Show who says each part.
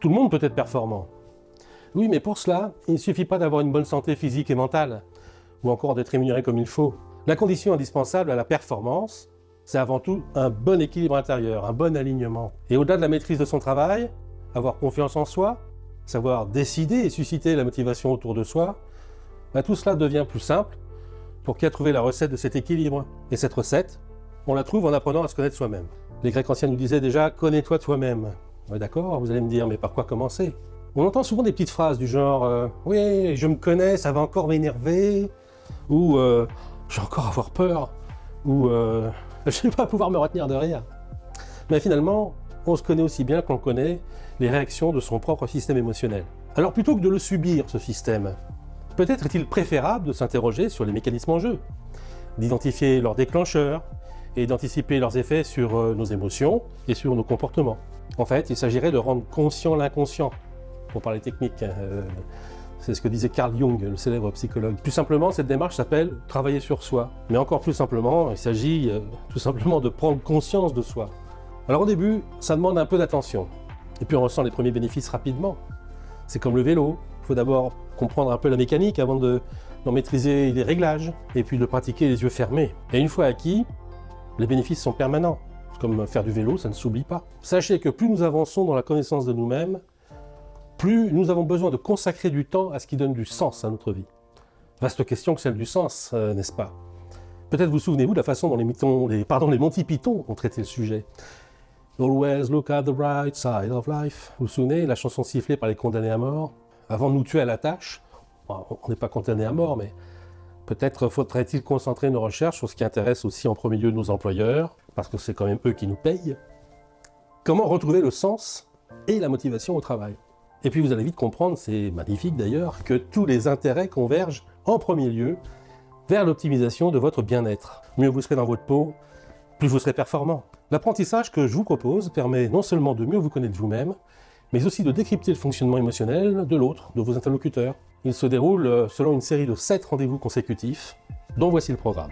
Speaker 1: Tout le monde peut être performant. Oui, mais pour cela, il ne suffit pas d'avoir une bonne santé physique et mentale, ou encore d'être rémunéré comme il faut. La condition indispensable à la performance, c'est avant tout un bon équilibre intérieur, un bon alignement. Et au-delà de la maîtrise de son travail, avoir confiance en soi, savoir décider et susciter la motivation autour de soi, tout cela devient plus simple pour qui a trouvé la recette de cet équilibre. Et cette recette, on la trouve en apprenant à se connaître soi-même. Les Grecs anciens nous disaient déjà « connais-toi toi-même ». Ouais, d'accord, vous allez me dire, mais par quoi commencer? On entend souvent des petites phrases du genre « oui, je me connais, ça va encore m'énerver » ou « je vais encore avoir peur » ou « je ne vais pas pouvoir me retenir de rire ». Mais finalement, on se connaît aussi bien qu'on connaît les réactions de son propre système émotionnel. Alors plutôt que de le subir, ce système, peut-être est-il préférable de s'interroger sur les mécanismes en jeu, d'identifier leurs déclencheurs et d'anticiper leurs effets sur nos émotions et sur nos comportements. En fait, il s'agirait de rendre conscient l'inconscient, pour parler technique. C'est ce que disait Carl Jung, le célèbre psychologue. Plus simplement, cette démarche s'appelle « travailler sur soi ». Mais encore plus simplement, il s'agit tout simplement de prendre conscience de soi. Alors au début, ça demande un peu d'attention. Et puis on ressent les premiers bénéfices rapidement. C'est comme le vélo. Il faut d'abord comprendre un peu la mécanique avant d'en maîtriser les réglages, et puis de pratiquer les yeux fermés. Et une fois acquis, les bénéfices sont permanents. Comme faire du vélo, ça ne s'oublie pas. Sachez que plus nous avançons dans la connaissance de nous-mêmes, plus nous avons besoin de consacrer du temps à ce qui donne du sens à notre vie. Vaste question que celle du sens, n'est-ce pas? Peut-être vous souvenez-vous de la façon dont les Monty Python ont traité le sujet. Always look at the bright side of life. Vous vous souvenez, la chanson sifflée par les condamnés à mort? Avant de nous tuer à la tâche, on n'est pas condamné à mort, mais peut-être faudrait-il concentrer nos recherches sur ce qui intéresse aussi en premier lieu nos employeurs, parce que c'est quand même eux qui nous payent. Comment retrouver le sens et la motivation au travail? Et puis vous allez vite comprendre, c'est magnifique d'ailleurs, que tous les intérêts convergent en premier lieu vers l'optimisation de votre bien-être. Mieux vous serez dans votre peau, plus vous serez performant. L'apprentissage que je vous propose permet non seulement de mieux vous connaître vous-même, mais aussi de décrypter le fonctionnement émotionnel de l'autre, de vos interlocuteurs. Il se déroule selon une série de 7 rendez-vous consécutifs, dont voici le programme.